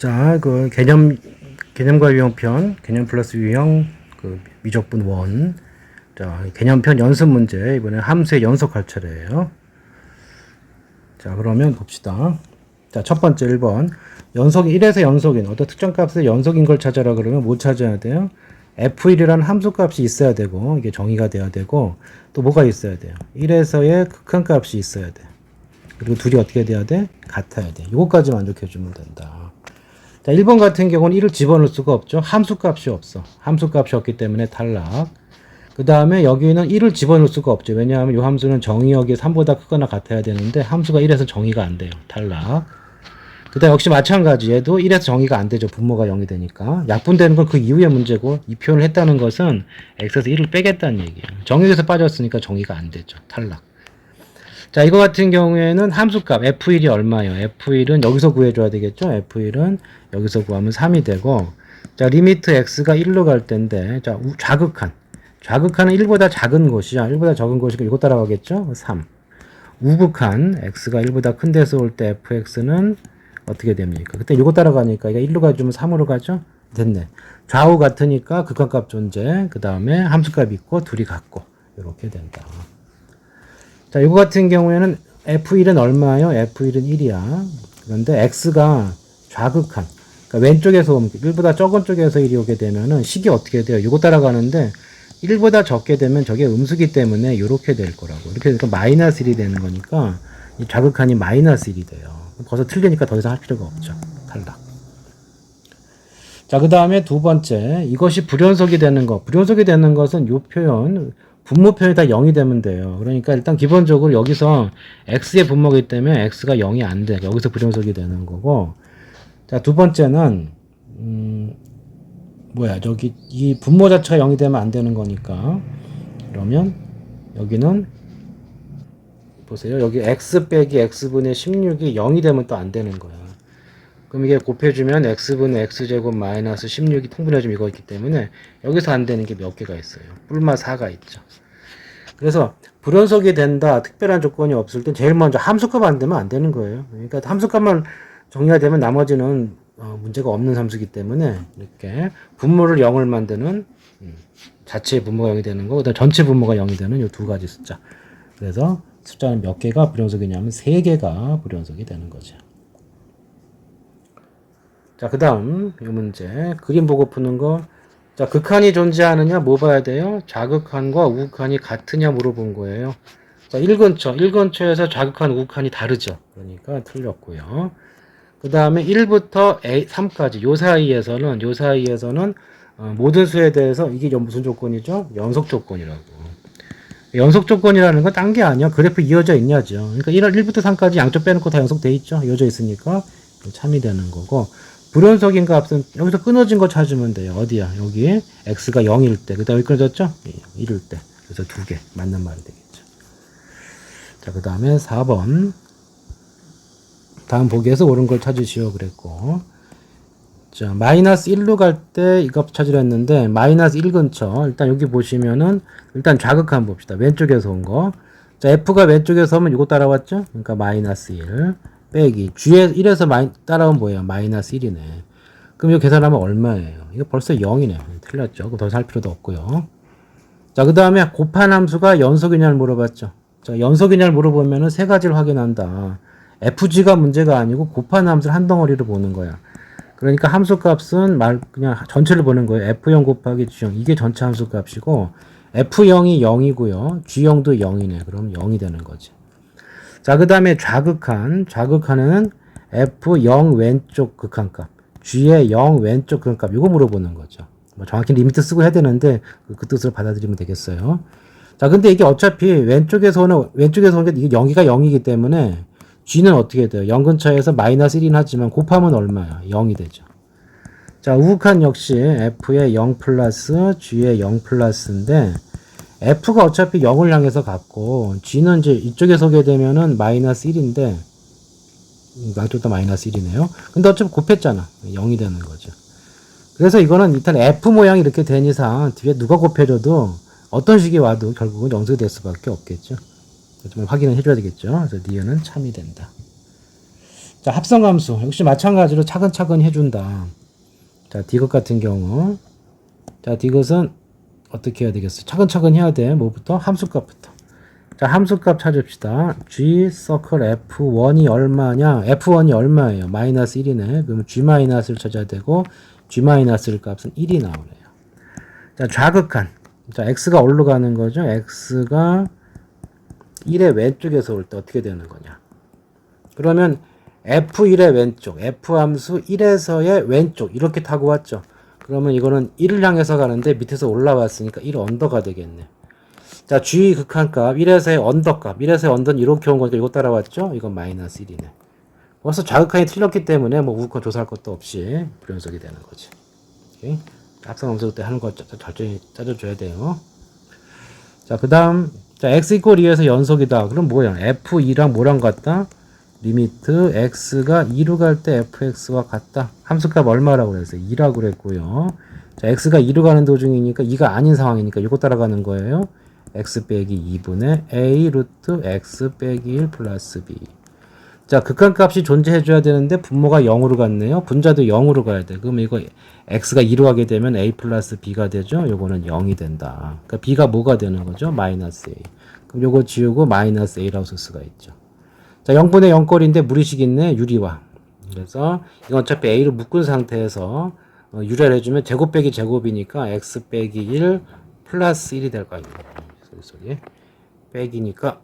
자, 개념과 유형편, 개념 플러스 유형, 미적분 원. 자, 개념편 연습 문제, 이번에 함수의 연속할 차례예요. 자, 그러면 봅시다. 자, 첫 번째 1번. 연속 1에서 연속인, 어떤 특정 값의 연속인 걸 찾아라 그러면 뭐 찾아야 돼요? f1이라는 함수 값이 있어야 되고, 이게 정의가 돼야 되고, 또 뭐가 있어야 돼요? 1에서의 극한 값이 있어야 돼. 그리고 둘이 어떻게 돼야 돼? 같아야 돼. 이것까지 만족해주면 된다. 자, 1번 같은 경우는 1을 집어넣을 수가 없죠. 함수 값이 없어. 함수 값이 없기 때문에 탈락. 그 다음에 여기는 1을 집어넣을 수가 없죠. 왜냐하면 이 함수는 정의역이 3보다 크거나 같아야 되는데 함수가 1에서 정의가 안 돼요. 탈락. 그 다음 역시 마찬가지. 얘도 1에서 정의가 안 되죠. 분모가 0이 되니까. 약분되는 건 그 이후의 문제고, 이 표현을 했다는 것은 x에서 1을 빼겠다는 얘기예요. 정의에서 빠졌으니까 정의가 안 되죠. 탈락. 자, 이거 같은 경우에는 함수값 f1이 얼마예요? f1은 여기서 구해줘야 되겠죠? f1은 여기서 구하면 3이 되고, 자, 리미트 x가 1로 갈 때인데, 자, 좌극한. 좌극한은 1보다 작은 곳이야. 1보다 적은 곳이니까 이거 따라가겠죠? 3. 우극한 x가 1보다 큰 데서 올 때 fx는 어떻게 됩니까? 그때 이거 따라가니까 이게 1로 가주면 3으로 가죠? 됐네. 좌우 같으니까 극한값 존재, 그 다음에 함수값 있고 둘이 같고 이렇게 된다. 자, 이거 같은 경우에는 f1은 얼마예요? f1은 1이야. 그런데 x가 좌극한, 그러니까 왼쪽에서 오면 1보다 적은 쪽에서 1이 오게 되면은 식이 어떻게 돼요? 이거 따라가는데 1보다 적게 되면 저게 음수기 때문에 이렇게 될 거라고. 이렇게 되니까 마이너스 1이 되는 거니까 이 좌극한이 마이너스 1이 돼요. 벌써 틀리니까 더 이상 할 필요가 없죠. 탈락. 자, 그 다음에 두 번째, 이것이 불연속이 되는 거. 불연속이 되는 것은 이 표현, 분모 표현이 다 0이 되면 돼요. 그러니까 일단 기본적으로 여기서 x의 분모이기 때문에 x가 0이 안 돼. 여기서 불연속이 되는 거고. 자, 두 번째는 저기 이 분모 자체가 0이 되면 안 되는 거니까. 그러면 여기는 보세요. 여기 x 빼기 x분의 16이 0이 되면 또 안 되는 거야. 그럼 이게 곱해주면 x분의 x제곱 마이너스 16이 통분해주면 이거 있기 때문에 여기서 안 되는 게 몇 개가 있어요. 뿔마 4가 있죠. 그래서 불연속이 된다, 특별한 조건이 없을 땐 제일 먼저 함수값 안 되면 안 되는 거예요. 그러니까 함수값만 정리가 되면 나머지는 문제가 없는 함수기 때문에 이렇게 분모를 0을 만드는 자체의 분모가 0이 되는 거, 그다음 전체 분모가 0이 되는 이 두 가지 숫자. 그래서 숫자는 몇 개가 불연속이냐면 3개가 불연속이 되는 거죠. 자, 그 다음 이 문제 그림 보고 푸는 거. 자, 극한이 존재하느냐 뭐 봐야 돼요? 좌극한과 우극한이 같으냐 물어본 거예요. 자, 1근처에서 좌극한 우극한이 다르죠. 그러니까 틀렸고요. 그 다음에 1부터 3까지 요 사이에서는 모든 수에 대해서 이게 무슨 조건이죠? 연속 조건이라고. 연속 조건이라는 건 딴 게 아니야. 그래프 이어져 있냐죠. 그러니까 1부터 3까지 양쪽 빼놓고 다 연속돼 있죠. 이어져 있으니까 참이 되는 거고. 불연속인 값은 여기서 끊어진 거 찾으면 돼요. 어디야? 여기 x가 0일 때. 그 다음에 여기 끊어졌죠? 1일 때. 그래서 두 개 맞는 말이 되겠죠. 자, 그 다음에 4번. 다음 보기에서 옳은 걸 찾으시오 그랬고. 자, 마이너스 1로 갈 때 이거 찾으려 했는데 마이너스 1 근처. 일단 여기 보시면은 일단 좌극한 봅시다. 왼쪽에서 온 거. 자, f가 왼쪽에서 오면 이거 따라왔죠? 그러니까 마이너스 1 빼기 G에 1에서 따라온 뭐예요? 마이너스 1이네. 그럼 이거 계산하면 얼마예요? 이거 벌써 0이네. 틀렸죠. 그거 더 살 필요도 없고요. 자, 그 다음에 곱한 함수가 연속이냐를 물어봤죠. 자, 연속이냐를 물어보면은 세 가지를 확인한다. FG가 문제가 아니고 곱한 함수를 한 덩어리로 보는 거야. 그러니까 함수 값은 그냥 전체를 보는 거예요. F0 곱하기 G0. 이게 전체 함수 값이고 F0이 0이고요. G0도 0이네. 그럼 0이 되는 거지. 자, 그 다음에 좌극한은 F0 왼쪽 극한값, G의 0 왼쪽 극한값, 이거 물어보는 거죠. 뭐 정확히 리미트 쓰고 해야 되는데, 그 뜻을 받아들이면 되겠어요. 자, 근데 이게 어차피 왼쪽에서 오는 게 이게 0이가 0이기 때문에, G는 어떻게 돼요? 0 근처에서 마이너스 1이긴 하지만 곱하면 얼마야? 0이 되죠. 자, 우극한 역시 F의 0 플러스 G의 0 플러스인데, F가 어차피 0을 향해서 갔고, G는 이제 이쪽에서 오게 되면은 마이너스 1인데, 양쪽 다 마이너스 1이네요. 근데 어차피 곱했잖아. 0이 되는 거죠. 그래서 이거는 일단 F 모양이 이렇게 된 이상, 뒤에 누가 곱해줘도 어떤 식이 와도 결국은 0이 될 수밖에 없겠죠. 좀 확인을 해줘야 되겠죠. 그래서 니은은 참이 된다. 자, 합성함수. 역시 마찬가지로 차근차근 해준다. 자, 디귿 같은 경우. 자, 디귿은 어떻게 해야 되겠어? 차근차근 해야 돼. 뭐부터? 함수값부터. 자, 함수값 찾읍시다. G 서클 F1이 얼마냐? F1이 얼마예요? 마이너스 1이네. 그러면 G 마이너스를 찾아야 되고, G 마이너스 값은 1이 나오네요. 자, 좌극한. 자, X가 어디로 가는 거죠? X가 1의 왼쪽에서 올 때 어떻게 되는 거냐? 그러면 F1의 왼쪽, F함수 1에서의 왼쪽, 이렇게 타고 왔죠. 그러면 이거는 1을 향해서 가는데 밑에서 올라왔으니까 1 언더가 되겠네. 자, G 극한값, 1에서의 언더값, 1에서의 언더는 이렇게 온 거니까 이거 따라왔죠? 이건 마이너스 1이네. 벌써 좌극한이 틀렸기 때문에 뭐 우극한 조사할 것도 없이 불연속이 되는 거지. 오케이? 합성함수 때 하는 거 절대 짜줘줘야 돼요. 자, 그 다음, 자, x 이퀄 2에서 연속이다. 그럼 뭐야? f2랑 뭐랑 같다? 리미트 x가 2로 갈 때 fx와 같다. 함수값 얼마라고 그랬어요? 2라고 그랬고요. 자, x가 2로 가는 도중이니까 2가 아닌 상황이니까 이거 따라가는 거예요. x 빼기 2분의 a 루트 x 빼기 1 플러스 b. 자, 극한값이 존재해줘야 되는데 분모가 0으로 갔네요. 분자도 0으로 가야 돼. 그럼 이거 x가 2로 가게 되면 a 플러스 b가 되죠. 요거는 0이 된다. 그러니까 b가 뭐가 되는 거죠? 마이너스 a. 그럼 요거 지우고 마이너스 a라고 쓸 수가 있죠. 자, 0분의 0꼴인데 무리식 있네. 유리화. 그래서 이건 어차피 a로 묶은 상태에서 유리화를 해주면 제곱 빼기 제곱이니까 x 빼기 1 플러스 1이 될 거 아닙니까? 소리. 빼기니까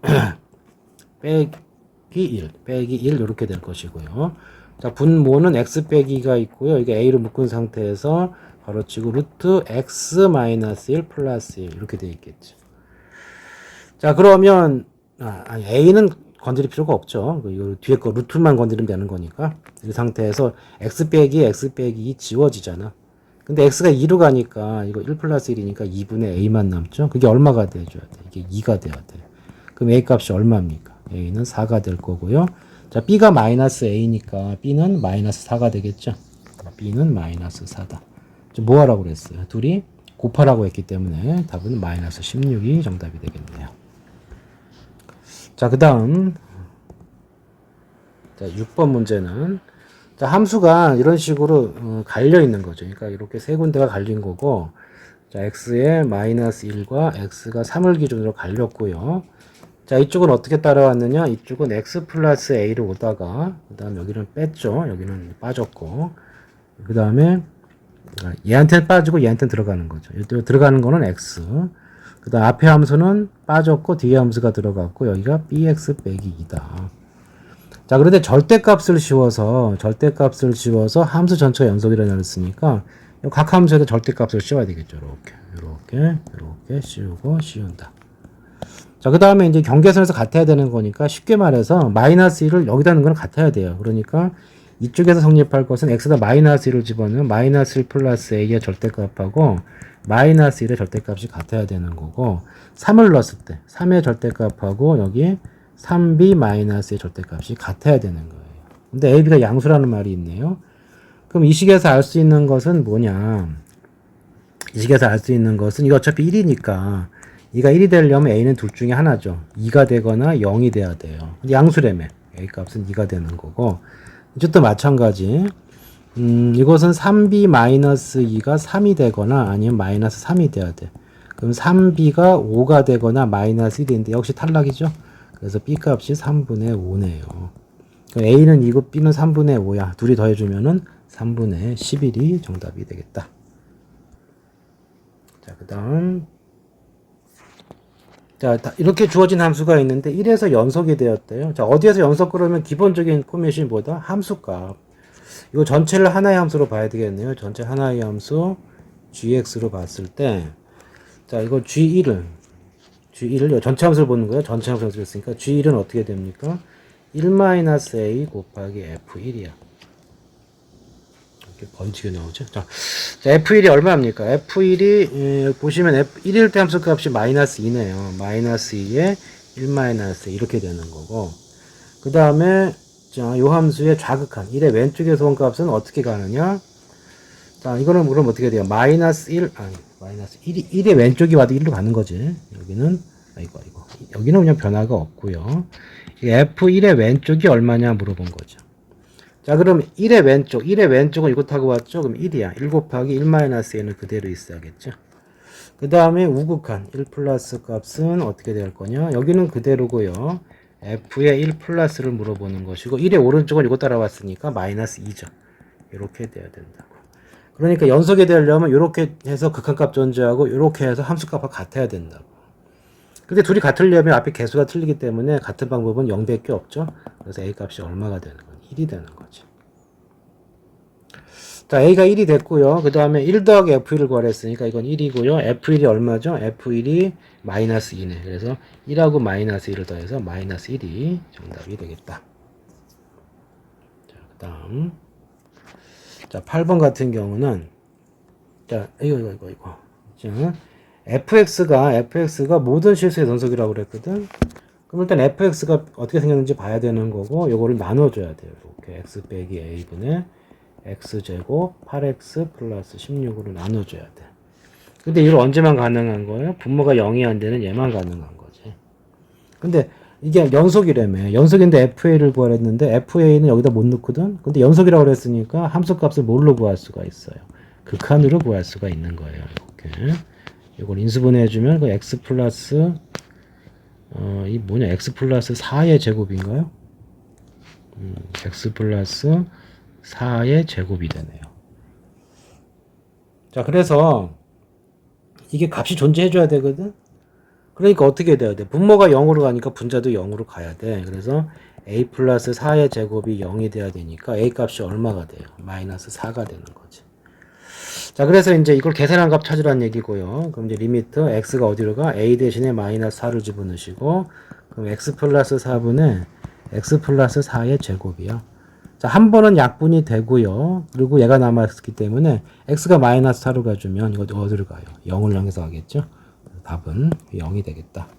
빼기 1 이렇게 될 것이고요. 자, 분모는 x 빼기가 있고요. 이게 a로 묶은 상태에서 가로치고 루트 x 마이너스 1 플러스 1 이렇게 되어 있겠죠. 자, 그러면 아니 a는 건드릴 필요가 없죠. 이거 뒤에 거 루트만 건드리면 되는 거니까 이 상태에서 x 빼기 2 지워지잖아. 근데 x가 2로 가니까 이거 1 플러스 1이니까 2분의 a만 남죠. 그게 얼마가 돼줘야 돼? 이게 2가 돼야 돼. 그럼 a 값이 얼마입니까? a는 4가 될 거고요. 자, b가 마이너스 a니까 b는 마이너스 4가 되겠죠. b는 마이너스 4다. 뭐 하라고 그랬어요? 둘이 곱하라고 했기 때문에 답은 마이너스 16이 정답이 되겠네요. 자, 그 다음 자, 6번 문제는 자, 함수가 이런 식으로 갈려 있는 거죠. 그러니까 이렇게 세 군데가 갈린 거고, 자, x에 마이너스 1과 x가 3을 기준으로 갈렸고요. 자, 이쪽은 어떻게 따라왔느냐? 이쪽은 x 플러스 a로 오다가, 그 다음 여기는 뺐죠. 여기는 빠졌고, 그 다음에 얘한테는 빠지고 얘한테는 들어가는 거죠. 들어가는 거는 x. 그 다음 앞에 함수는 빠졌고 뒤에 함수가 들어갔고 여기가 bx 빼기 2다. 자, 그런데 절대값을 씌워서 함수 전체가 연속이라고 했으니까 각 함수에다 절대값을 씌워야 되겠죠. 이렇게 씌운다. 자, 그 다음에 이제 경계선에서 같아야 되는 거니까 쉽게 말해서 마이너스 1을 여기다 넣는 건 같아야 돼요. 그러니까 이쪽에서 성립할 것은 x에다 마이너스 1을 집어넣으면 마이너스 1 플러스 a의 절대값하고 마이너스 1의 절대값이 같아야 되는 거고 3을 넣었을 때 3의 절대값하고 여기 3b 마이너스의 절대값이 같아야 되는 거예요. 근데 a, b가 양수라는 말이 있네요. 그럼 이 식에서 알 수 있는 것은 뭐냐? 이 식에서 알 수 있는 것은 이거 어차피 1이니까 2가 1이 되려면 a는 둘 중에 하나죠. 2가 되거나 0이 돼야 돼요. 양수라며 a 값은 2가 되는 거고 이것도 마찬가지. 이것은 3b 마이너스 2가 3이 되거나 아니면 마이너스 3이 돼야 돼. 그럼 3b가 5가 되거나 마이너스 1인데 역시 탈락이죠. 그래서 b 값이 3분의 5네요. a는 2고 b는 3분의 5야. 둘이 더해주면은 3분의 11이 정답이 되겠다. 자, 그 다음. 자, 이렇게 주어진 함수가 있는데 1에서 연속이 되었대요. 자, 어디에서 연속 그러면 기본적인 포맷이 뭐다? 함수값. 이거 전체를 하나의 함수로 봐야 되겠네요. 전체 하나의 함수 gx로 봤을 때, 자, 이거 g1을 전체 함수를 보는 거예요. 전체 함수를 쓰니까 g1은 어떻게 됩니까? 1-a 곱하기 f1이야. 이렇게 번지게 나오죠. 자, f1이 얼마입니까? f1이 보시면 f1일 때 함수 값이 마이너스 2네요. 마이너스 2에 1-a 이렇게 되는 거고, 그 다음에 자, 요 함수의 좌극한 1의 왼쪽에서 온 값은 어떻게 가느냐? 자, 이거는 그럼 어떻게 돼요? 마이너스 1의 왼쪽이 와도 1로 가는 거지. 여기는 여기는 그냥 변화가 없고요. f1의 왼쪽이 얼마냐 물어본 거죠. 자, 그럼 1의 왼쪽은 이곳하고 왔죠? 그럼 1이야. 1 곱하기 1 마이너스 a는 그대로 있어야겠죠? 그 다음에 우극한 1 플러스 값은 어떻게 될 거냐? 여기는 그대로고요. f의 1 플러스를 물어보는 것이고 1의 오른쪽은 이거 따라왔으니까 마이너스 2죠. 이렇게 돼야 된다고. 그러니까 연속이 되려면 이렇게 해서 극한값 존재하고 이렇게 해서 함수값과 같아야 된다고. 근데 둘이 같으려면 앞에 개수가 틀리기 때문에 같은 방법은 0밖에 없죠. 그래서 a 값이 얼마가 되는 건 1이 되는 거지. 자, a가 1이 됐고요. 그 다음에 1 더하기 f1을 구하랬으니까 이건 1이고요. f1이 얼마죠? f1이 마이너스 2네. 그래서 1하고 마이너스 1을 더해서 마이너스 1이 정답이 되겠다. 자, 그 다음. 자, 8번 같은 경우는, 자, 이거. 자, fx가 모든 실수의 연속이라고 그랬거든? 그럼 일단 fx가 어떻게 생겼는지 봐야 되는 거고, 요거를 나눠줘야 돼요. 이렇게 x 빼기 a분의 x제곱 8x 플러스 16으로 나눠줘야 돼. 근데 이걸 언제만 가능한 거예요? 분모가 0이 안 되는 얘만 가능한 거지. 근데 이게 연속이라며. 연속인데 fa를 구하랬는데 fa는 여기다 못 넣거든? 근데 연속이라고 그랬으니까 함수값을 뭘로 구할 수가 있어요? 극한으로 구할 수가 있는 거예요. 이렇게. 이걸 인수분해해주면 그 x 플러스 이 뭐냐? x 플러스 4의 제곱인가요? x 플러스 4의 제곱이 되네요. 자, 그래서 이게 값이 존재해줘야 되거든? 그러니까 어떻게 돼야 돼? 분모가 0으로 가니까 분자도 0으로 가야 돼. 그래서 a 플러스 4의 제곱이 0이 돼야 되니까 a 값이 얼마가 돼요? 마이너스 4가 되는 거지. 자, 그래서 이제 이걸 계산한 값 찾으라는 얘기고요. 그럼 이제 리미트 x가 어디로 가? a 대신에 마이너스 4를 집어넣으시고 그럼 x 플러스 4분의 x 플러스 4의 제곱이요. 자, 한 번은 약분이 되고요. 그리고 얘가 남았기 때문에 x가 마이너스 4로 가주면 이거 어디로 가요? 0을 향해서 가겠죠? 답은 0이 되겠다.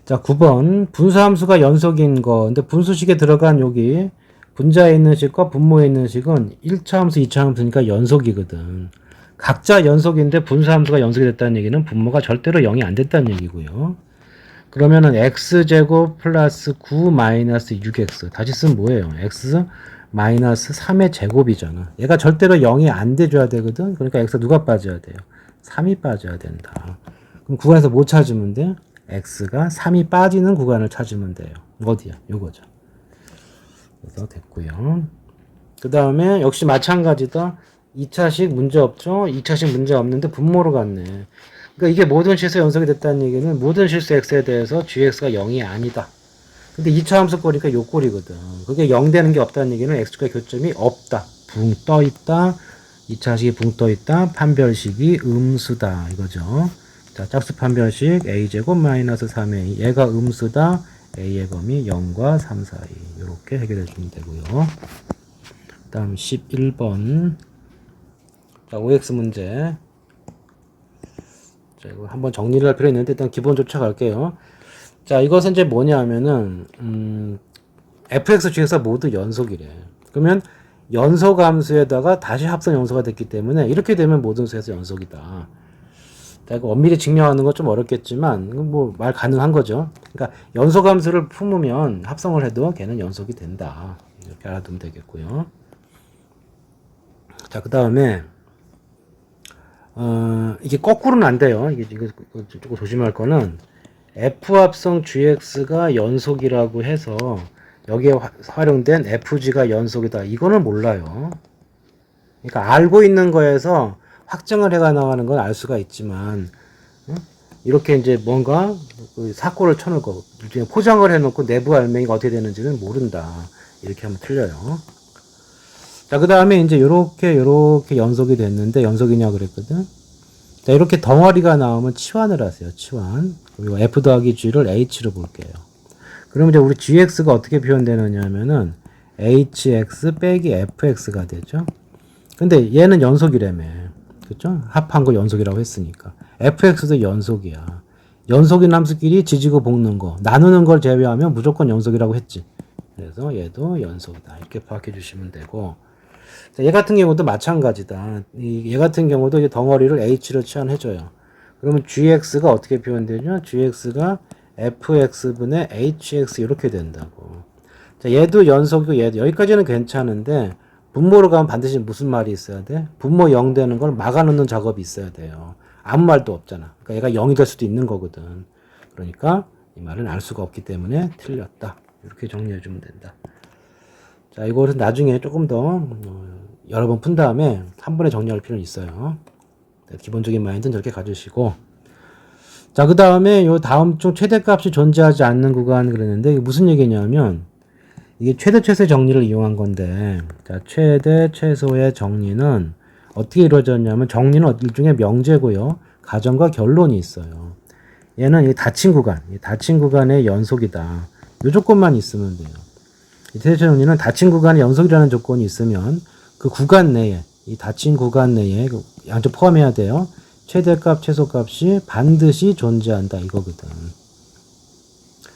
자, 9번 분수함수가 연속인 거. 근데 분수식에 들어간 여기 분자에 있는 식과 분모에 있는 식은 1차 함수, 2차 함수니까 연속이거든. 각자 연속인데 분수함수가 연속이 됐다는 얘기는 분모가 절대로 0이 안 됐다는 얘기고요. 그러면은 x제곱 플러스 9 마이너스 6x 다시 쓰면 뭐예요? x 마이너스 3의 제곱이잖아. 얘가 절대로 0이 안 돼줘야 되거든. 그러니까 x가 누가 빠져야 돼요? 3이 빠져야 된다. 그럼 구간에서 뭐 찾으면 돼? x가 3이 빠지는 구간을 찾으면 돼요. 어디야? 요거죠. 그래서 됐고요. 그 다음에 역시 마찬가지다. 2차식 문제 없죠? 2차식 문제 없는데 분모로 갔네. 그러니까 이게 모든 실수 연속이 됐다는 얘기는 모든 실수 x에 대해서 gx가 0이 아니다. 근데 2차 함수 꼴이니까 요 꼴이거든. 그게 0 되는 게 없다는 얘기는 x축과 교점이 없다. 붕 떠 있다. 2차식이 붕 떠 있다. 판별식이 음수다. 이거죠. 자, 짝수 판별식 a제곱 마이너스 3a. 얘가 음수다. a의 범위 0과 3 사이. 이렇게 해결해 주면 되고요. 그 다음 11번. 자, OX 문제. 자, 이거 한번 정리를 할 필요 있는데 일단 기본 쫓아갈게요. 자, 이것은 이제 뭐냐 하면은 fx, gx가 모두 연속이래. 그러면 연속 함수에다가 다시 합성 연소가 됐기 때문에 이렇게 되면 모든 수에서 연속이다. 자, 이거 엄밀히 증명하는 건 좀 어렵겠지만 뭐 말 가능한 거죠. 그러니까 연속 함수를 품으면 합성을 해도 걔는 연속이 된다. 이렇게 알아두면 되겠고요. 자, 그 다음에 이게 거꾸로는 안 돼요. 이거 조금 조심할 거는 f 합성 gx가 연속이라고 해서 여기에 활용된 fg가 연속이다. 이거는 몰라요. 그러니까 알고 있는 거에서 확정을 해가 나가는 건 알 수가 있지만 이렇게 이제 뭔가 사고를 쳐놓고 포장을 해놓고 내부 알맹이가 어떻게 되는지는 모른다. 이렇게 하면 틀려요. 자, 그 다음에 이제 요렇게 연속이 됐는데 연속이냐 그랬거든. 자, 이렇게 덩어리가 나오면 치환을 하세요. 치환. 그리고 f 더하기 g를 h로 볼게요. 그러면 이제 우리 gx가 어떻게 표현되느냐 하면은 hx 빼기 fx가 되죠. 근데 얘는 연속이라며. 그쵸? 합한 거 연속이라고 했으니까. fx도 연속이야. 연속인 함수끼리 지지고 볶는 거. 나누는 걸 제외하면 무조건 연속이라고 했지. 그래서 얘도 연속이다. 이렇게 파악해 주시면 되고. 얘 같은 경우도 마찬가지다. 얘 같은 경우도 이 덩어리를 h로 치환해줘요. 그러면 gx가 어떻게 표현되냐? gx가 fx분의 hx 이렇게 된다고. 자, 얘도 연속이고 얘도 여기까지는 괜찮은데 분모로 가면 반드시 무슨 말이 있어야 돼? 분모 0 되는 걸 막아놓는 작업이 있어야 돼요. 아무 말도 없잖아. 그러니까 얘가 0이 될 수도 있는 거거든. 그러니까 이 말은 알 수가 없기 때문에 틀렸다. 이렇게 정리해 주면 된다. 자, 이거는 나중에 조금 더 여러 번 푼 다음에 한 번에 정리할 필요는 있어요. 기본적인 마인드는 저렇게 가지시고, 자, 그 다음에 요 다음 중 최대값이 존재하지 않는 구간 그랬는데 이게 무슨 얘기냐면 이게 최대 최소의 정리를 이용한 건데, 자, 최대 최소의 정리는 어떻게 이루어졌냐면 정리는 일종의 명제고요. 가정과 결론이 있어요. 얘는 이 닫힌 구간의 연속이다. 이 조건만 있으면 돼요. 이 최대 최소 정리는 닫힌 구간의 연속이라는 조건이 있으면 그 구간 내에, 이 닫힌 구간 내에 양쪽 포함해야 돼요. 최대값, 최소값이 반드시 존재한다 이거거든.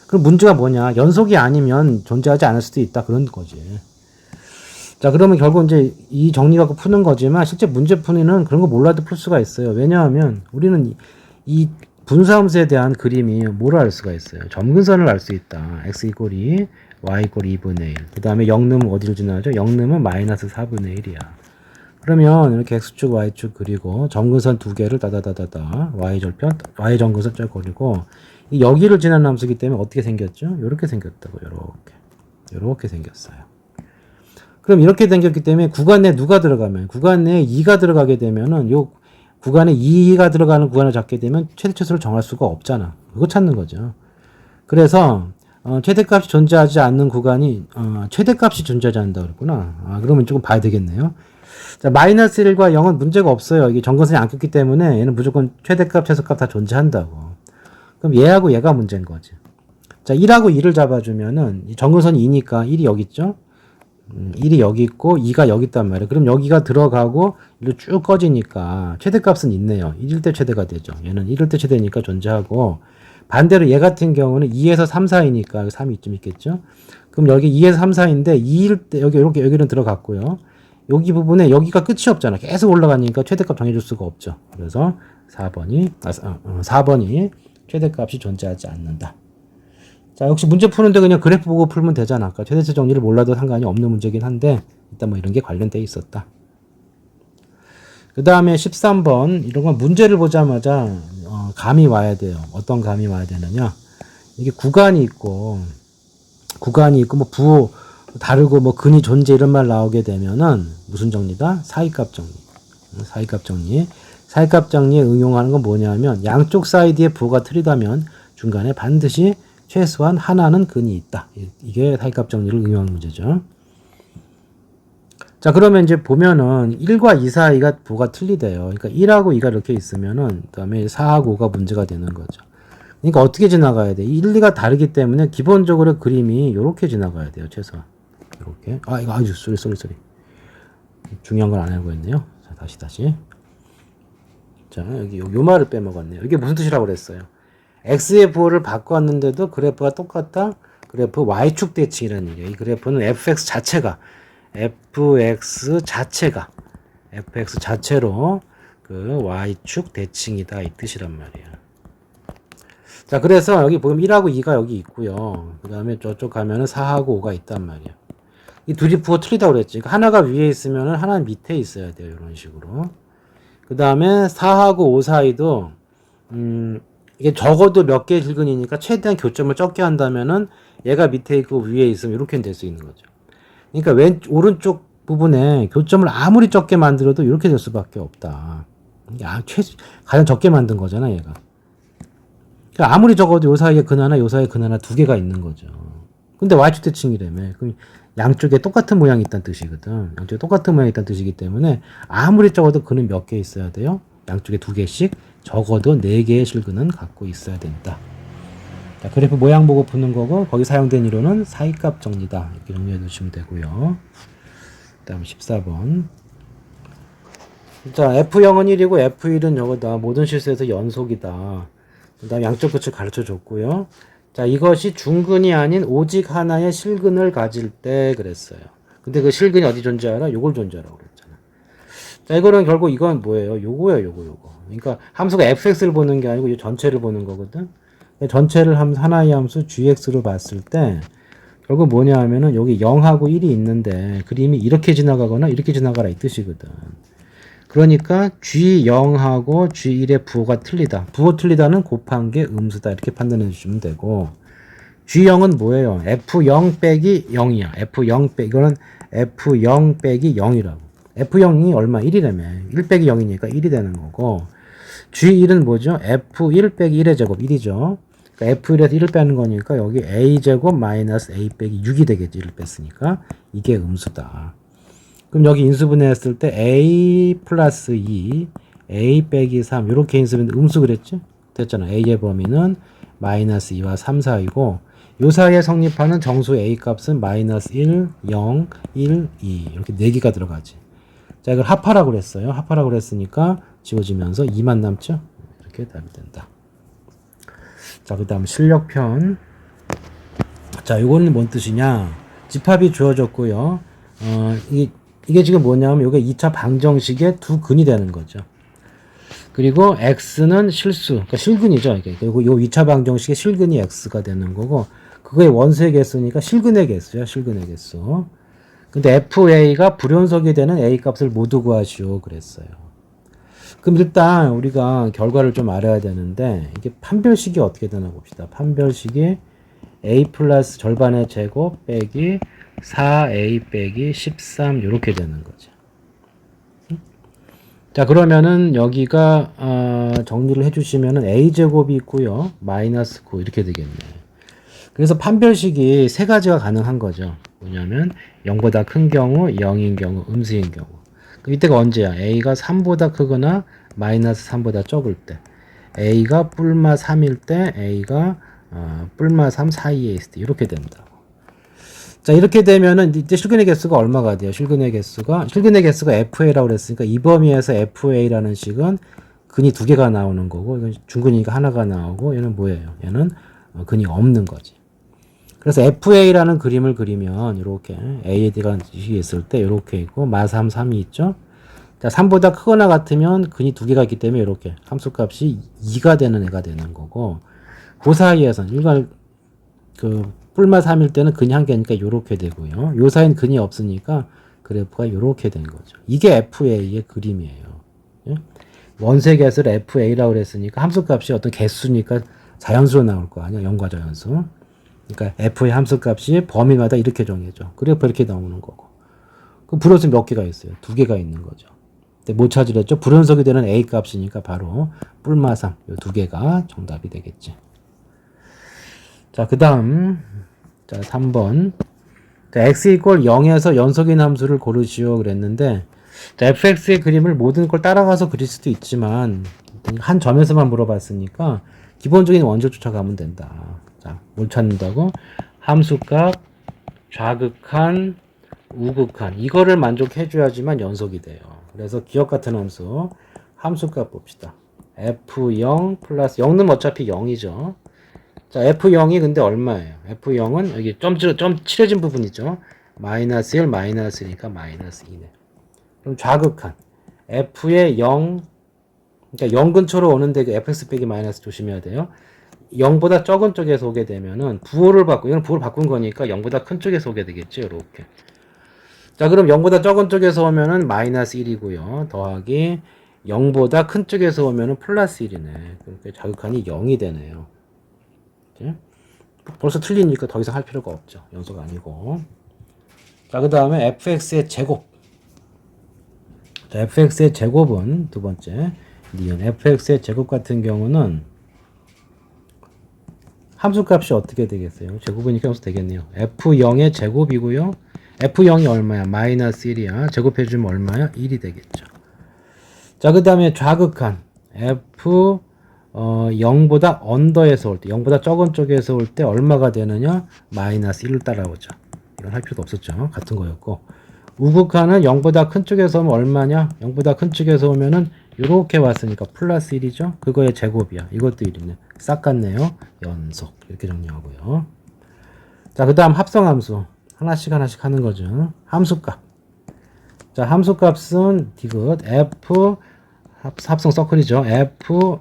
그럼 문제가 뭐냐? 연속이 아니면 존재하지 않을 수도 있다 그런 거지. 자, 그러면 결국 이제 이 정리 갖고 푸는 거지만 실제 문제 풀이는 그런 거 몰라도 풀 수가 있어요. 왜냐하면 우리는 이 분수함수에 대한 그림이 뭐를 알 수가 있어요? 점근선을 알 수 있다. x 이퀄 2, y 이퀄 2분의 1. 그 다음에 0 넣으면 어디를 지나죠? 0 넣으면 마이너스 4분의 1이야. 그러면 이렇게 x축, y축 그리고 점근선 두 개를 따다다다다 y절편, y점근선 쭉 그리고 여기를 지나는 함수기 때문에 어떻게 생겼죠? 이렇게 생겼다고. 요렇게 생겼어요. 그럼 이렇게 생겼기 때문에 구간 내에 누가 들어가면 구간 내에 2가 들어가게 되면은 요 구간에 2가 들어가는 구간을 잡게 되면 최대 최소를 정할 수가 없잖아. 그거 찾는 거죠. 그래서 최대값이 존재하지 않는 구간이 최대값이 존재하지 않는다 그랬구나. 그러면 조금 봐야 되겠네요. 자, 마이너스 1과 0은 문제가 없어요. 이게 정근선이 안 꼈기 때문에 얘는 무조건 최대값, 최소값 다 존재한다고. 그럼 얘하고 얘가 문제인 거지. 자, 1하고 2를 잡아주면은 이 정근선이 2니까 1이 여기 있죠? 1이 여기 있고 2가 여기 있단 말이에요. 그럼 여기가 들어가고 이리로 쭉 꺼지니까 최대값은 있네요. 1일 때 최대가 되죠. 얘는 1일 때 최대니까 존재하고, 반대로 얘 같은 경우는 2에서 3 사이니까 3이 이쯤 있겠죠. 그럼 여기 2에서 3 사이인데 2일 때 여기는 들어갔고요. 여기 부분에 여기가 끝이 없잖아. 계속 올라가니까 최대값 정해줄 수가 없죠. 그래서 4번이 최대값이 존재하지 않는다. 자, 역시 문제 푸는데 그냥 그래프 보고 풀면 되잖아. 아까 최대값 정리를 몰라도 상관이 없는 문제긴 한데 일단 뭐 이런 게 관련돼 있었다. 그 다음에 13번 이런 건 문제를 보자마자 감이 와야 돼요. 어떤 감이 와야 되느냐? 이게 구간이 있고 뭐 부호 다르고 뭐 근이 존재 이런 말 나오게 되면은 무슨 정리다? 사이값 정리. 사이값 정리에 응용하는 건 뭐냐면 양쪽 사이드에 부호가 틀리다면 중간에 반드시 최소한 하나는 근이 있다. 이게 사이값 정리를 응용하는 문제죠. 자, 그러면 이제 보면은 1과 2 사이가 부호가 틀리대요. 그러니까 1하고 2가 이렇게 있으면은 그다음에 4하고 5가 문제가 되는 거죠. 그러니까 어떻게 지나가야 돼? 1, 2가 다르기 때문에 기본적으로 그림이 이렇게 지나가야 돼요. 최소한. 이렇게. 이거 아주 쏘리. 중요한 걸 안 알고 있네요. 자, 다시. 자, 여기 요 말을 빼먹었네요. 이게 무슨 뜻이라고 그랬어요? x의 부호를 바꿨는데도 그래프가 똑같다? 그래프 y축 대칭이라는 얘기예요. 이 그래프는 fx 자체로 그 y축 대칭이다 이 뜻이란 말이에요. 자, 그래서 여기 보면 1하고 2가 여기 있고요. 그 다음에 저쪽 가면은 4하고 5가 있단 말이에요. 이 둘이 부호 틀리다고 그랬지. 그러니까 하나가 위에 있으면은 하나는 밑에 있어야 돼요. 이런 식으로. 그 다음에 4하고 5 사이도 이게 적어도 몇 개의 실근이니까 최대한 교점을 적게 한다면은 얘가 밑에 있고 위에 있으면 이렇게 될 수 있는 거죠. 그러니까 오른쪽 부분에 교점을 아무리 적게 만들어도 이렇게 될 수밖에 없다. 가장 적게 만든 거잖아, 얘가. 그러니까 아무리 적어도 요 사이에 근 하나, 요 사이에 근 하나 두 개가 있는 거죠. 근데 y축 대칭이라며. 그럼 양쪽에 똑같은 모양이 있다는 뜻이거든. 양쪽에 똑같은 모양이 있다는 뜻이기 때문에 아무리 적어도 근은 몇 개 있어야 돼요? 양쪽에 두 개씩, 적어도 4개의 실근은 갖고 있어야 된다. 자, 그래프 모양 보고 푸는 거고, 거기 사용된 이론은 사이값 정리다. 이렇게 정리해 두시면 되고요. 그 다음 14번. 자, F0은 1이고 F1은 이거다. 모든 실수에서 연속이다. 그 다음 양쪽 끝을 가르쳐 줬고요. 자, 이것이 중근이 아닌 오직 하나의 실근을 가질 때 그랬어요. 근데 그 실근이 어디 존재하나? 요걸 존재하라고 그랬잖아. 자, 이거는 결국 이건 뭐예요? 요거예요, 요거. 그러니까 함수가 fx를 보는 게 아니고 이 전체를 보는 거거든. 전체를 하나의 함수 gx로 봤을 때 결국 뭐냐 하면은 여기 0하고 1이 있는데 그림이 이렇게 지나가거나 이렇게 지나가라 이 뜻이거든. 그러니까 G0하고 G1의 부호가 틀리다. 부호 틀리다는 곱한 게 음수다. 이렇게 판단해 주시면 되고, G0은 뭐예요? F0 빼기 0이야. F0 빼기, 이거는 F0 빼기 0이라고. F0이 얼마? 1이라며. 1 빼기 0이니까 1이 되는 거고, G1은 뭐죠? F1 빼기 1의 제곱 1이죠. 그러니까 F1에서 1을 빼는 거니까 여기 A제곱 마이너스 A 빼기 6이 되겠지. 1을 뺐으니까. 이게 음수다. 그럼 여기 인수분해했을 때 A 플러스 2, A 빼기 3 이렇게 인수분해 음수 그랬죠? 됐잖아. A의 범위는 마이너스 2와 3 사이고 요 사이에 성립하는 정수 A 값은 마이너스 1, 0, 1, 2 이렇게 4개가 들어가지. 자, 이걸 합하라고 그랬어요. 합하라고 그랬으니까 지워지면서 2만 남죠? 이렇게 답이 된다. 자, 그 다음 실력편. 자, 요거는 뭔 뜻이냐? 집합이 주어졌고요. 이게 지금 뭐냐면 이게 2차 방정식의 두 근이 되는 거죠. 그리고 x는 실수, 그러니까 실근이죠. 이게. 그리고 요 2차 방정식의 실근이 x가 되는 거고 그거의 원소의 개수니까 실근의 개수야. 실근의 개수. 근데 fa가 불연속이 되는 a 값을 모두 구하시오 그랬어요. 그럼 일단 우리가 결과를 좀 알아야 되는데 이게 판별식이 어떻게 되나 봅시다. 판별식이 a 플러스 절반의 제곱 빼기 4a 빼기 13 이렇게 되는 거죠. 자, 그러면은 여기가 정리를 해주시면은 a제곱이 있고요. 마이너스 9 이렇게 되겠네. 그래서 판별식이 세 가지가 가능한 거죠. 뭐냐면 0보다 큰 경우, 0인 경우, 음수인 경우. 이때가 언제야? a가 3보다 크거나 마이너스 3보다 적을 때. a가 뿔마 3일 때, a가 뿔마 3 사이에 있을 때 이렇게 된다. 자, 이렇게 되면은 이제 실근의 개수가 얼마가 돼요? 실근의 개수가 FA라고 그랬으니까 이 범위에서 FA라는 식은 근이 두 개가 나오는 거고 이건 중근이니까 하나가 나오고 얘는 뭐예요? 얘는 근이 없는 거지. 그래서 FA라는 그림을 그리면 이렇게 A에 대한 식이 있을 때 이렇게 있고 마3, 3이 있죠? 자, 3보다 크거나 같으면 근이 두 개가 있기 때문에 이렇게 함수값이 2가 되는 애가 되는 거고 그 사이에서는 일반 뿔마 3일 때는 근이 한 개니까 이렇게 되고요. 요 사이는 근이 없으니까 그래프가 이렇게 된 거죠. 이게 FA의 그림이에요. 예? 원색 개수를 FA라고 그랬으니까 함수값이 어떤 개수니까 자연수로 나올 거 아니야. 영과 자연수. 그러니까 FA 함수값이 범위마다 이렇게 정해져. 그래프 이렇게 나오는 거고. 그 불연속 몇 개가 있어요? 두 개가 있는 거죠. 근데 못 찾으랬죠? 불연속이 되는 A 값이니까 바로 뿔마 3. 요 두 개가 정답이 되겠지. 자, 그 다음, 자, 3번. 자, x 이퀄 0에서 연속인 함수를 고르시오 그랬는데, 자, fx의 그림을 모든 걸 따라가서 그릴 수도 있지만, 한 점에서만 물어봤으니까, 기본적인 원조 쫓아가면 된다. 자, 뭘 찾는다고? 함수값, 좌극한, 우극한. 이거를 만족해줘야지만 연속이 돼요. 그래서 기억 같은 함수, 함수값 봅시다. f0 플러스, 0는 어차피 0이죠. 자, F0이 근데 얼마예요? F0은 여기 점 칠해진 부분 있죠? 마이너스 1, 마이너스 1이니까 마이너스 2네. 그럼 좌극한. F의 0, 그러니까 0 근처로 오는데 그 fx 빼기 마이너스 조심해야 돼요. 0보다 적은 쪽에서 오게 되면은 부호를 이건 부호를 바꾼 거니까 0보다 큰 쪽에서 오게 되겠죠? 이렇게. 자, 그럼 0보다 적은 쪽에서 오면은 마이너스 1이고요. 더하기 0보다 큰 쪽에서 오면은 플러스 1이네. 그러니까 좌극한이 0이 되네요. 벌써 틀리니까 더 이상 할 필요가 없죠. 연속 아니고. 자, 그 다음에 fx의 제곱. 자, fx의 제곱은 두 번째. 니은 fx의 제곱 같은 경우는 함수값이 어떻게 되겠어요? 제곱이니까 함수 되겠네요. f0의 제곱이고요. f0이 얼마야? 마이너스 1이야. 제곱해주면 얼마야? 1이 되겠죠. 자, 그 다음에 좌극한 f 0보다 언더에서 올 때, 0보다 적은 쪽에서 올 때 얼마가 되느냐? 마이너스 1을 따라오죠. 이건 할 필요도 없었죠. 같은 거였고. 우극한은 0보다 큰 쪽에서 오면 얼마냐? 0보다 큰 쪽에서 오면은 이렇게 왔으니까 플러스 1이죠. 그거의 제곱이야. 이것도 1이네. 싹 같네요. 연속. 이렇게 정리하고요. 자, 그 다음 합성함수. 하나씩 하는 거죠. 함수값. 자, 함수값은 디귿 f 합성 서클이죠. f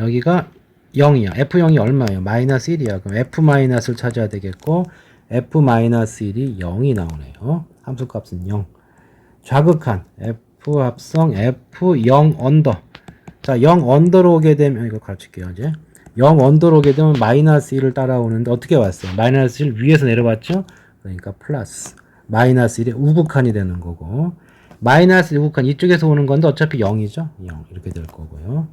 여기가 0이야. f0이 얼마예요? 마이너스 1이야. 그럼 f 마이너스를 찾아야 되겠고 f-1이 0이 나오네요. 함수값은 0. 좌극한 f 합성 f0 언더. 자, 0 언더로 오게 되면 이거 가르칠게요. 이제 0 언더로 오게 되면 마이너스 1을 따라오는데 어떻게 왔어요? 마이너스 1 위에서 내려왔죠? 그러니까 플러스 마이너스 1의 우극한이 되는 거고, 마이너스 우극한 이쪽에서 오는 건데 어차피 0이죠? 0 이렇게 될 거고요.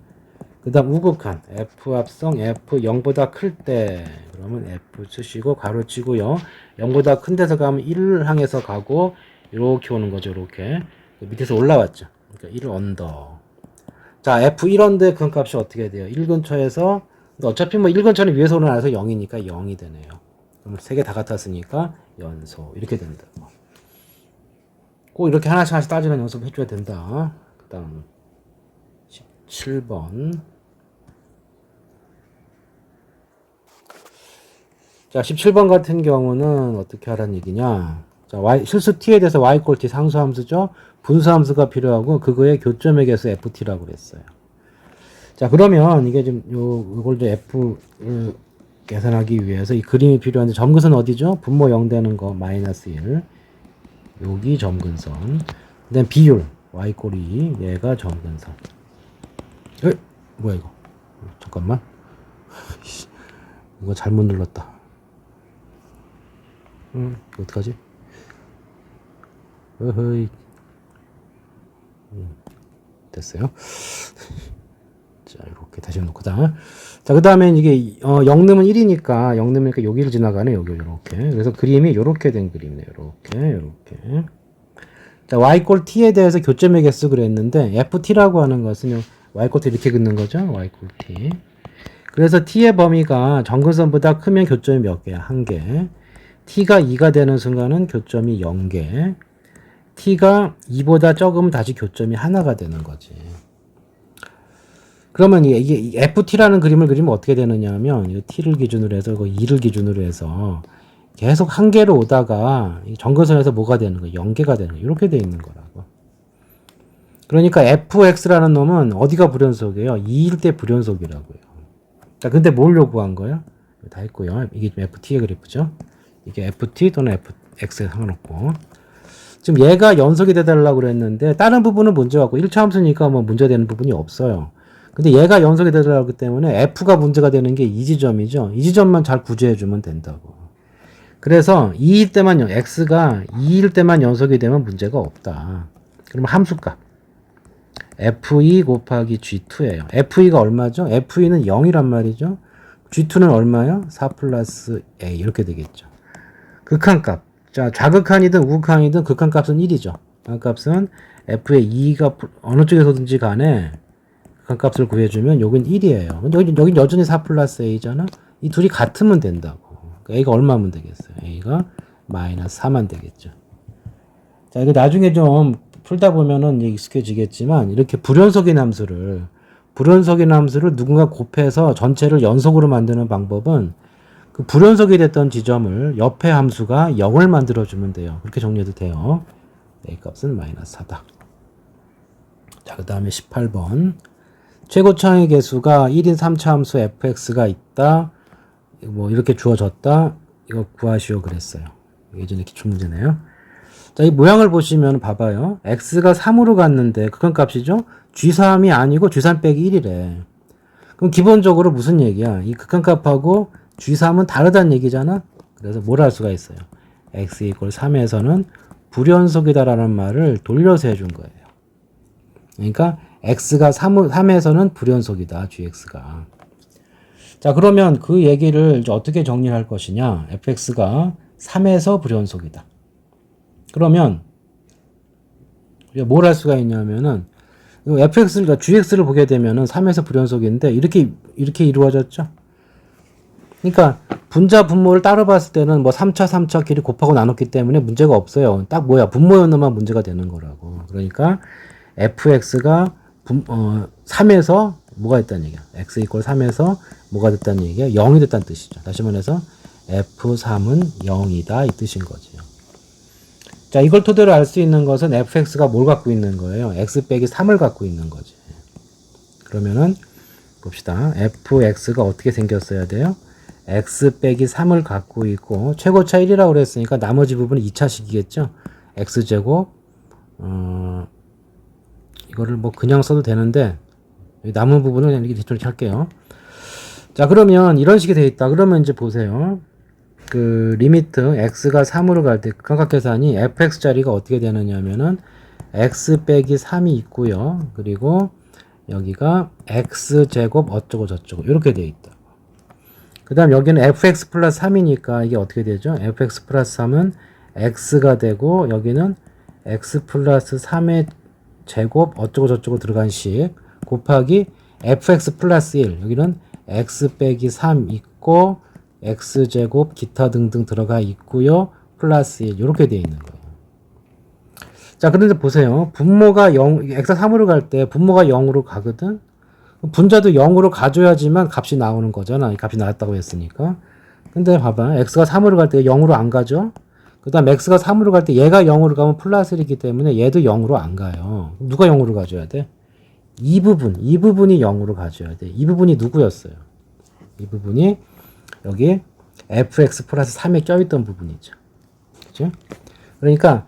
그 다음 우극한 f 합성 f 0보다 클 때 그러면 f 쓰시고 가로치고요. 0보다 큰 데서 가면 1을 향해서 가고 이렇게 오는 거죠. 이렇게 밑에서 올라왔죠. 그러니까 1 언더. 자, f1 언더의 그 값이 어떻게 돼요? 1근처에서 어차피 뭐 1근처는 위에서 올라와서 0이니까 0이 되네요. 그럼 세 개 다 같았으니까 연소 이렇게 된다. 꼭 이렇게 하나씩 하나씩 따지는 연습 해줘야 된다. 그 다음 17번. 자, 17번 같은 경우는 어떻게 하라는 얘기냐. 자, 실수 t에 대해서 y 꼴 t 상수함수죠. 분수함수가 필요하고 그거의 교점의 개수 ft라고 그랬어요. 자, 그러면 이게 지금 요걸 이제 f를 계산하기 위해서 이 그림이 필요한데 점근선 어디죠? 분모 0 되는 거 마이너스 1. 여기 점근선. 그다음 비율 y 꼴 2 얘가 점근선. 뭐야 이거? 잠깐만. 이거 잘못 눌렀다. 어떡하지? 어허이. 됐어요. 자, 이렇게 다시 놓고 다. 자, 그 다음에 이게 0 넣으면 1이니까 0 넣으니까 여기를 지나가네. 여기 이렇게. 그래서 그림이 이렇게 된 그림이네요. 이렇게. 자, y 꼴 t에 대해서 교점의 개수 그랬는데 ft라고 하는 것은 y 꼴 t 이렇게 긋는 거죠. y 꼴 t. 그래서 t의 범위가 점근선보다 크면 교점이 몇 개야? 1개. t가 2가 되는 순간은 교점이 0개. t가 2보다 적으면 다시 교점이 하나가 되는 거지. 그러면 이게 ft라는 그림을 그리면 어떻게 되느냐 하면 이 t를 기준으로 해서 그 2를 기준으로 해서 계속 1개로 오다가 점근선에서 뭐가 되는 거야? 0개가 되는 거야. 이렇게 돼 있는 거라고. 그러니까 fx라는 놈은 어디가 불연속이에요? 2일 때 불연속이라고요. 자, 근데 뭘 요구한 거야? 다 했고요. 이게 ft의 그래프죠. 이게 ft 또는 fx에 상관없고. 지금 얘가 연속이 돼달라고 그랬는데 다른 부분은 문제가 없고 1차 함수니까 뭐 문제되는 부분이 없어요. 근데 얘가 연속이 되달라고 하기 때문에 f가 문제가 되는 게 이 지점이죠. 이 지점만 잘 구제해주면 된다고. 그래서 2일 때만 x가 2일 때만 연속이 되면 문제가 없다. 그러면 함수값 f2 곱하기 g2예요. f2가 얼마죠? f2는 0이란 말이죠. g2는 얼마요? 4 플러스 a 이렇게 되겠죠. 극한값. 자, 좌극한이든 우극한이든 극한값은 1이죠. 극한값은 f의 2가 어느 쪽에서든지 간에 극한값을 구해주면 여긴 1이에요. 여긴 여전히 4 플러스 a잖아. 이 둘이 같으면 된다고. 그러니까 a가 얼마면 되겠어요? a가 마이너스 4만 되겠죠. 자, 이거 나중에 좀 풀다 보면은 익숙해지겠지만 이렇게 불연속인 함수를 누군가 곱해서 전체를 연속으로 만드는 방법은 그 불연속이 됐던 지점을 옆에 함수가 0을 만들어주면 돼요. 그렇게 정리해도 돼요. a 값은 마이너스 4다. 자, 그 다음에 18번. 최고차의 개수가 1인 3차 함수 fx가 있다. 뭐 이렇게 주어졌다. 이거 구하시오 그랬어요. 예전에 기출문제네요. 자, 이 모양을 보시면 봐봐요. x가 3으로 갔는데 극한값이죠. g3이 아니고 g3 빼기 1이래. 그럼 기본적으로 무슨 얘기야? 이 극한값하고 g3은 다르다는 얘기잖아. 그래서 뭘 할 수가 있어요? x 이퀄 3에서는 불연속이다라는 말을 돌려서 해준 거예요. 그러니까 x가 3에서는 불연속이다. gx가. 자, 그러면 그 얘기를 이제 어떻게 정리할 것이냐? fx가 3에서 불연속이다. 그러면 뭘 할 수가 있냐면은 fx가 gx를 보게 되면은 3에서 불연속인데 이렇게 이루어졌죠. 그러니까 분자 분모를 따로 봤을 때는 뭐 3차 길이 곱하고 나눴기 때문에 문제가 없어요. 딱 뭐야 분모였는만 문제가 되는 거라고. 그러니까 fx가 3에서 뭐가 됐다는 얘기야. x 이퀄 3에서 뭐가 됐다는 얘기야. 0이 됐다는 뜻이죠. 다시 말해서 f3은 0이다 이 뜻인 거죠. 자, 이걸 토대로 알 수 있는 것은 fx가 뭘 갖고 있는 거예요? x 빼기 3을 갖고 있는 거지. 그러면은 봅시다. fx가 어떻게 생겼어야 돼요? x 빼기 3을 갖고 있고 최고차 1이라고 그랬으니까 나머지 부분은 2차식이겠죠. x제곱 이거를 뭐 그냥 써도 되는데 남은 부분은 그냥 이렇게 할게요. 자, 그러면 이런 식이 돼 있다. 그러면 이제 보세요. 그 리미트 x가 3으로 갈 때 극한각 계산이 fx 자리가 어떻게 되느냐면은 x 빼기 3이 있고요. 그리고 여기가 x제곱 어쩌고 저쩌고 이렇게 돼 있다. 그 다음 여기는 fx 플러스 3이니까 이게 어떻게 되죠? fx 플러스 3은 x가 되고 여기는 x 플러스 3의 제곱 어쩌고 저쩌고 들어간 식 곱하기 fx 플러스 1 여기는 x 빼기 3 있고 x제곱 기타 등등 들어가 있고요. 플러스 1 이렇게 되어 있는 거예요. 자, 그런데 보세요. 분모가 0, x가 3으로 갈 때 분모가 0으로 가거든. 분자도 0으로 가줘야지만 값이 나오는 거잖아. 이 값이 나왔다고 했으니까. 근데 봐봐. x가 3으로 갈 때 0으로 안 가죠. 그 다음 x가 3으로 갈 때 얘가 0으로 가면 플러스 1이기 때문에 얘도 0으로 안 가요. 누가 0으로 가줘야 돼? 이 부분이 0으로 가줘야 돼. 이 부분이 누구였어요? 이 부분이 여기 fx 플러스 3에 껴있던 부분이죠. 그죠? 그러니까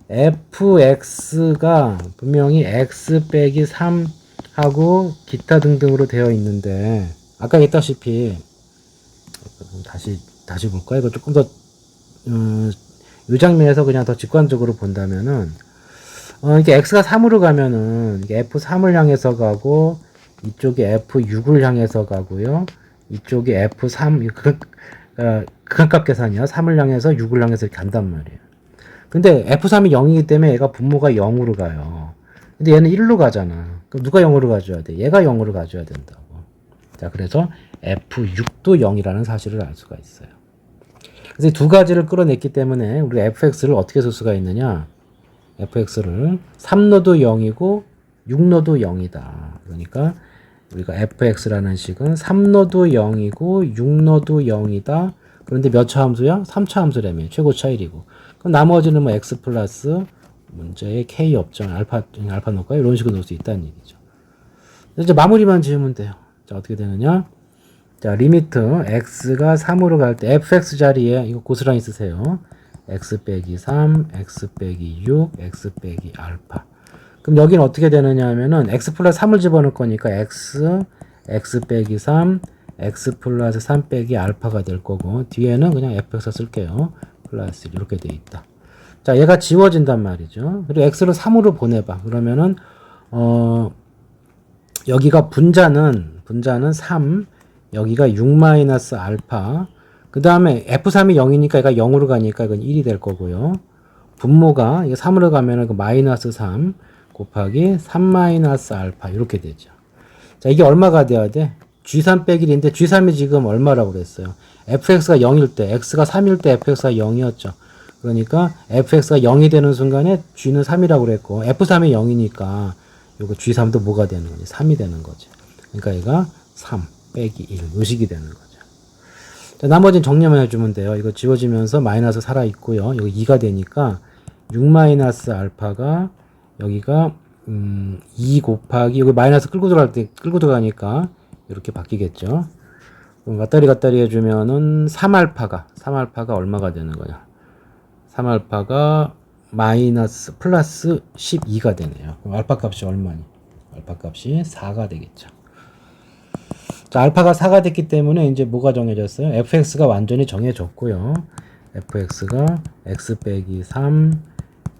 fx가 분명히 x 빼기 3하고 기타 등등으로 되어 있는데 아까 했다시피 다시 볼까요? 이거 조금 더 이 장면에서 그냥 더 직관적으로 본다면은 이게 x가 3으로 가면은 이게 f3을 향해서 가고 이쪽이 f6을 향해서 가고요. 이쪽이 f3 극한값 계산이야. 3을 향해서 6을 향해서 이렇게 간단 말이에요. 근데 f3이 0이기 때문에 얘가 분모가 0으로 가요. 근데 얘는 1로 가잖아. 그럼 누가 0으로 가줘야 돼? 얘가 0으로 가줘야 된다고. 자, 그래서 f6도 0이라는 사실을 알 수가 있어요. 그래서 이 두 가지를 끌어냈기 때문에 우리가 fx를 어떻게 쓸 수가 있느냐? fx를 3노도 0이고 6노도 0이다. 그러니까 우리가 fx라는 식은 3노도 0이고 6노도 0이다. 그런데 몇 차 함수야? 3차 함수라며. 최고차 1이고. 그럼 나머지는 뭐 x 플러스 문제에 k 없죠. 알파 넣을까요? 이런 식으로 넣을 수 있다는 얘기죠. 이제 마무리만 지으면 돼요. 자, 어떻게 되느냐? 자, 리미트 x가 3으로 갈 때 fx 자리에 이거 고스란히 쓰세요. x 빼기 3, x 빼기 6, x 빼기 알파. 그럼 여기는 어떻게 되느냐 하면은 x 플러스 3을 집어넣을 거니까 x 빼기 3, x 플러스 3 빼기 알파가 될 거고 뒤에는 그냥 fx 쓸게요. 플러스 1 이렇게 돼 있다. 자, 얘가 지워진단 말이죠. 그리고 x를 3으로 보내봐. 그러면은 여기가 분자는 3, 여기가 6 마이너스 알파. 그 다음에 f3이 0이니까 얘가 0으로 가니까 이건 1이 될 거고요. 분모가 이게 3으로 가면은 그 마이너스 3 곱하기 3 마이너스 알파 이렇게 되죠. 자, 이게 얼마가 돼야 돼? G3 빼기 1인데 G3이 지금 얼마라고 그랬어요? fx가 0일 때, x가 3일 때 fx가 0이었죠. 그러니까 fx가 0이 되는 순간에 g는 3이라고 그랬고 f3이 0이니까 요거 g3도 뭐가 되는 거지? 3이 되는 거죠. 그러니까 얘가 3 빼기 1 요식이 되는 거죠. 자, 나머지는 정리만 해주면 돼요. 이거 지워지면서 마이너스 살아있고요. 여기 2가 되니까 6 마이너스 알파가 여기가 2 곱하기 여기 마이너스 끌고 들어가니까 이렇게 바뀌겠죠. 그럼 왔다리 해주면은 3알파가 얼마가 되는 거냐? 3알파가 마이너스 플러스 12가 되네요. 그럼 알파 값이 얼마니? 알파 값이 4가 되겠죠. 자, 알파가 4가 됐기 때문에 이제 뭐가 정해졌어요? fx가 완전히 정해졌고요. fx가 x 빼기 3,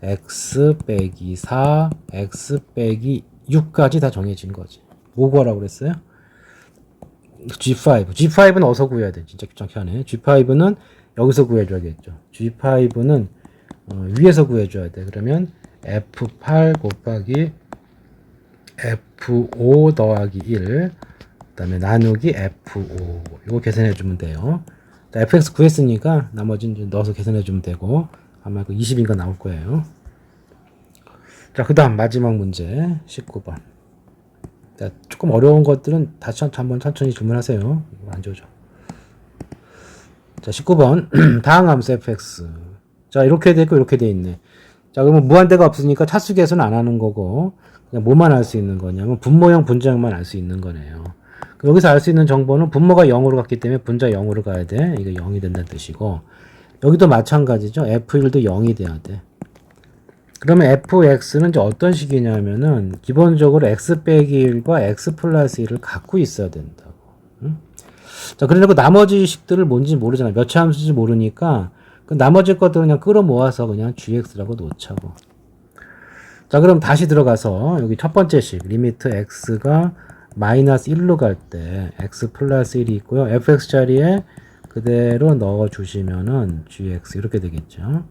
x 빼기 4, x 빼기 6까지 다 정해진 거지. 뭐 구하라고 그랬어요? G5. G5는 어디서 구해야 돼? 진짜 귀찮게 하네. G5는 여기서 구해줘야겠죠. G5는 위에서 구해줘야 돼. 그러면 F8 곱하기 F5 더하기 1 그 다음에 나누기 F5 이거 계산해주면 돼요. 자, fx 구했으니까 나머지는 이제 넣어서 계산해주면 되고 아마 그 20인가 나올 거예요. 자, 그 다음 마지막 문제 19번. 자, 조금 어려운 것들은 다시 한번 천천히 질문하세요. 이거 안 지워져. 자, 19번 다항 함수 fx. 자, 이렇게 돼 있고 이렇게 돼 있네. 자, 그러면 무한대가 없으니까 차수 계수는 안 하는 거고 그냥 뭐만 알 수 있는 거냐면 분모형 분자형만 알 수 있는 거네요. 여기서 알 수 있는 정보는 분모가 0으로 갔기 때문에 분자 0으로 가야 돼. 이거 0이 된다는 뜻이고, 여기도 마찬가지죠. F1도 0이 돼야 돼. 그러면 fx는 이제 어떤 식이냐면은 기본적으로 x 빼기 1과 x 플러스 1을 갖고 있어야 된다고. 응? 자, 그래놓고 나머지 식들을 뭔지 모르잖아. 몇 차 함수인지 모르니까 그 나머지 것들은 그냥 끌어모아서 그냥 gx라고 놓자고. 자, 그럼 다시 들어가서 여기 첫 번째 식 리미트 x가 마이너스 1로 갈 때 x 플러스 1이 있고요. fx 자리에 그대로 넣어 주시면은 gx 이렇게 되겠죠.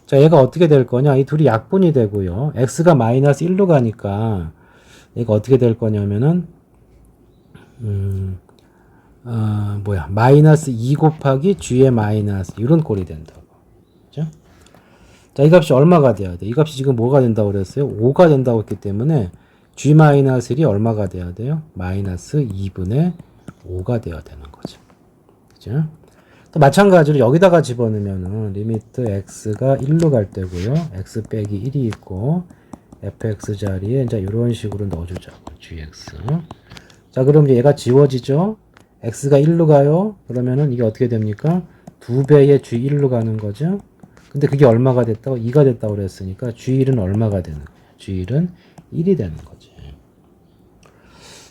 자, 얘가 어떻게 될 거냐? 이 둘이 약분이 되고요. x가 마이너스 1로 가니까 얘가 어떻게 될 거냐면은 마이너스 2 곱하기 g의 마이너스 이런 꼴이 된다고. 그죠? 자, 이 값이 얼마가 돼야 돼? 이 값이 지금 뭐가 된다고 그랬어요? 5가 된다고 했기 때문에 g 마이너스 1이 얼마가 돼야 돼요? 마이너스 2분의 5가 돼야 되는 거죠. 그죠? 또 마찬가지로 여기다가 집어넣으면은 리미트 x가 1로 갈 때고요. x 빼기 1이 있고 fx 자리에 이제 이런 식으로 넣어주자고. gx. 자, 그럼 이제 얘가 지워지죠? x가 1로 가요. 그러면은 이게 어떻게 됩니까? 2배의 g1로 가는 거죠. 근데 그게 얼마가 됐다고? 2가 됐다고 그랬으니까 g1은 얼마가 되는 거예요? g1은 1이 되는 거지.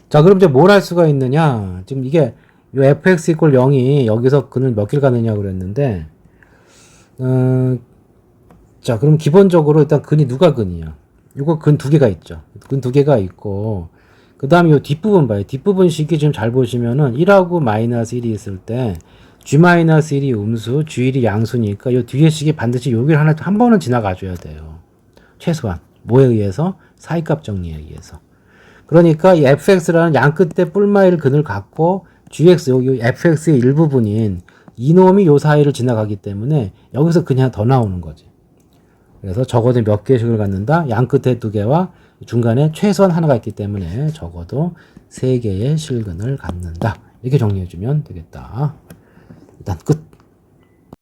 자, 그럼 이제 뭘 할 수가 있느냐? 지금 이게 요 fx 이퀄 0이 여기서 근을 몇 길 가느냐 그랬는데, 자, 그럼 기본적으로 일단 근이 누가 근이야? 요거 근 두 개가 있죠. 근 두 개가 있고, 그 다음에 요 뒷부분 봐요. 뒷부분 식이 지금 잘 보시면은 1하고 마이너스 1이 있을 때, g-1이 음수, g1이 양수니까 요 뒤에 식이 반드시 여기를 한 번은 지나가줘야 돼요. 최소한. 뭐에 의해서? 사이값 정리에 의해서. 그러니까 이 fx라는 양 끝에 뿔마일 근을 갖고 gx, 여기 fx의 일부분인 이놈이 요 사이를 지나가기 때문에 여기서 그냥 더 나오는 거지. 그래서 적어도 몇 개의 식을 갖는다? 양 끝에 2개와 중간에 최소한 하나가 있기 때문에 적어도 3개의 실근을 갖는다. 이렇게 정리해주면 되겠다. 일단 끝.